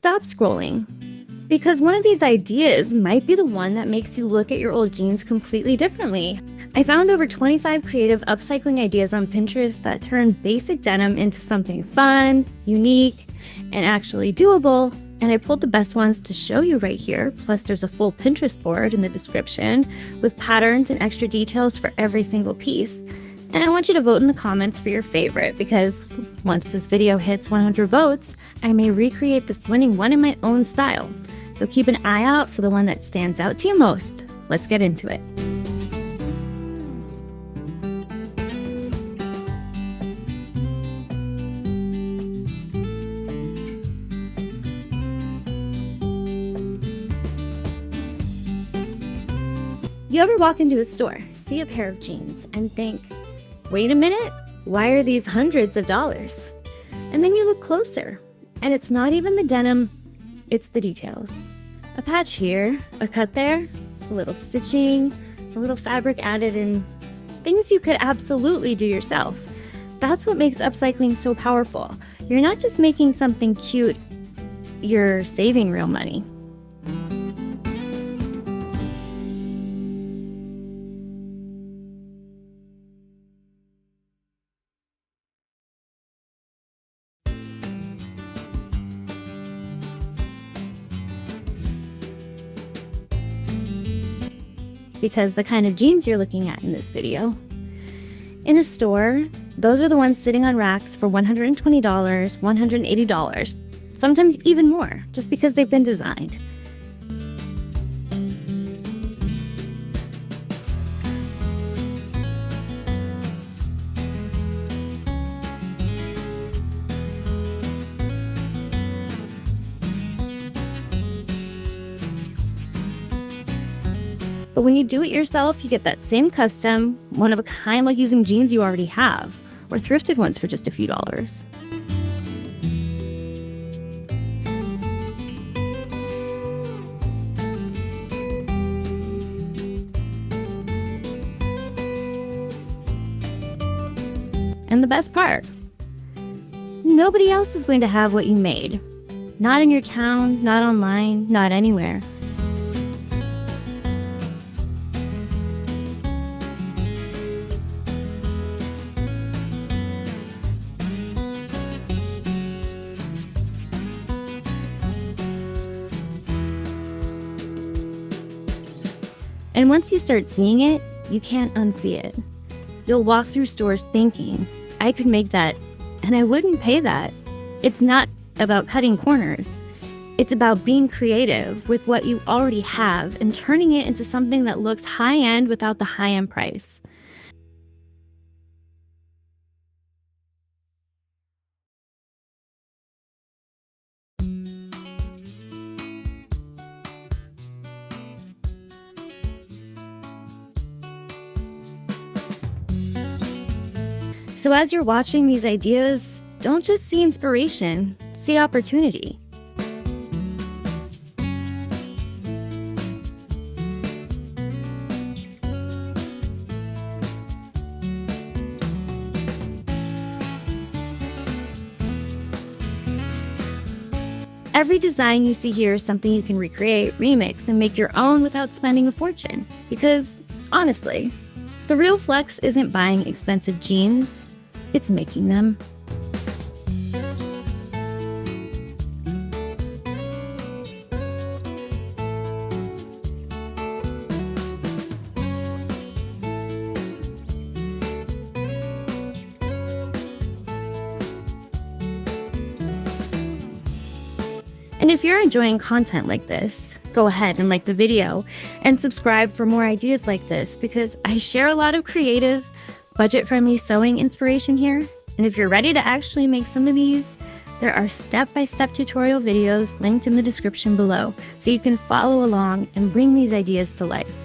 stop scrolling. Because one of these ideas might be the one that makes you look at your old jeans completely differently. I found over 25 creative upcycling ideas on Pinterest that turn basic denim into something fun, unique, and actually doable. And I pulled the best ones to show you right here. Plus there's a full Pinterest board in the description with patterns and extra details for every single piece. And I want you to vote in the comments for your favorite, because once this video hits 100 votes, I may recreate this winning one in my own style. So keep an eye out for the one that stands out to you most. Let's get into it. You ever walk into a store, see a pair of jeans, and think, wait a minute, why are these hundreds of dollars? And then you look closer, and it's not even the denim, it's the details. A patch here, a cut there, a little stitching, a little fabric added, and things you could absolutely do yourself. That's what makes upcycling so powerful. You're not just making something cute, you're saving real money. Because the kind of jeans you're looking at in this video, in a store, those are the ones sitting on racks for $120, $180, sometimes even more, just because they've been designed. But when you do it yourself, you get that same custom, one of a kind, like using jeans you already have, or thrifted ones for just a few dollars. And the best part, nobody else is going to have what you made. Not in your town, not online, not anywhere. And once you start seeing it, you can't unsee it. You'll walk through stores thinking, I could make that, and I wouldn't pay that. It's not about cutting corners. It's about being creative with what you already have and turning it into something that looks high-end without the high-end price. So as you're watching these ideas, don't just see inspiration, see opportunity. Every design you see here is something you can recreate, remix, and make your own without spending a fortune. Because, honestly, the real flex isn't buying expensive jeans, it's making them. And if you're enjoying content like this, go ahead and like the video and subscribe for more ideas like this, because I share a lot of creative, budget-friendly sewing inspiration here. And if you're ready to actually make some of these, there are step-by-step tutorial videos linked in the description below, so you can follow along and bring these ideas to life.